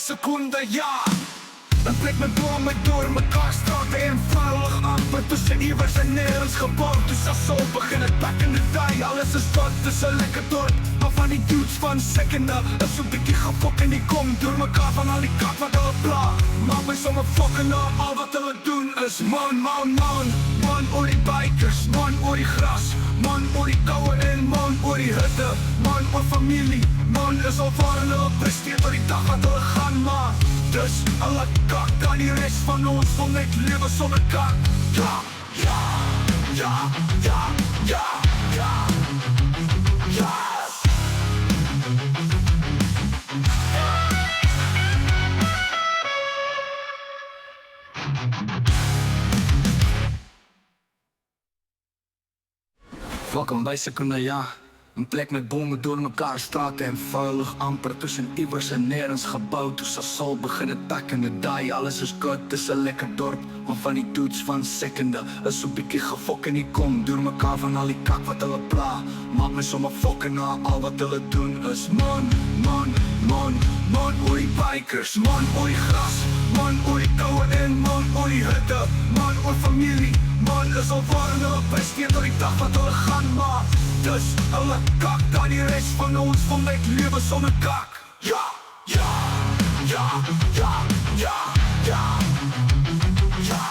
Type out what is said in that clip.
seconden, ja. Dan trekt mijn bomen door mekaar, straten eenvoudig amper tussen iewers en nergens gebouwd. Dus als zo begint het back in the day. Alles is wat, dus een lekker dorp. Maar van die dudes van seconden, dat zo'n beetje gefok en die komt door mekaar van al die kak wat hulle pla. Maak my sommer fokkende, al wat hulle doen is man, man, man. Man oor die bikers, man oor die gras. Man oor die koue en man oor die hitte. Man oor familie, man is al waar hulle presteer oor die dag wat hulle gaan maak. Dus alle kak, dan die rest van ons wil net lewe sonder kak. Ja, ja, ja, ja, ja, ja, ja. Welkom bij Seconda, ja. Een plek met bomen door elkaar, straten en vuilig amper tussen iewers en nergens gebouwd. Dus als zal beginnen back in the day. Alles is goed, het is een lekker dorp. Maar van die dudes van seconde is zo'n beetje gefok en die kom door mekaar van al die kak wat hulle pla. Maak my sommer fokken na, al wat hulle doen is man, man, man. Man oor die bikers, man oor die gras. Man oor die koue en man oor die hitte. Man oor familie, man is al waar hulle presteer door die dag wat hulle gaan maak. Dus hulle kak, dan die rest van ons wil net lewe sonder kak. Ja, ja, ja, ja, ja, ja, ja.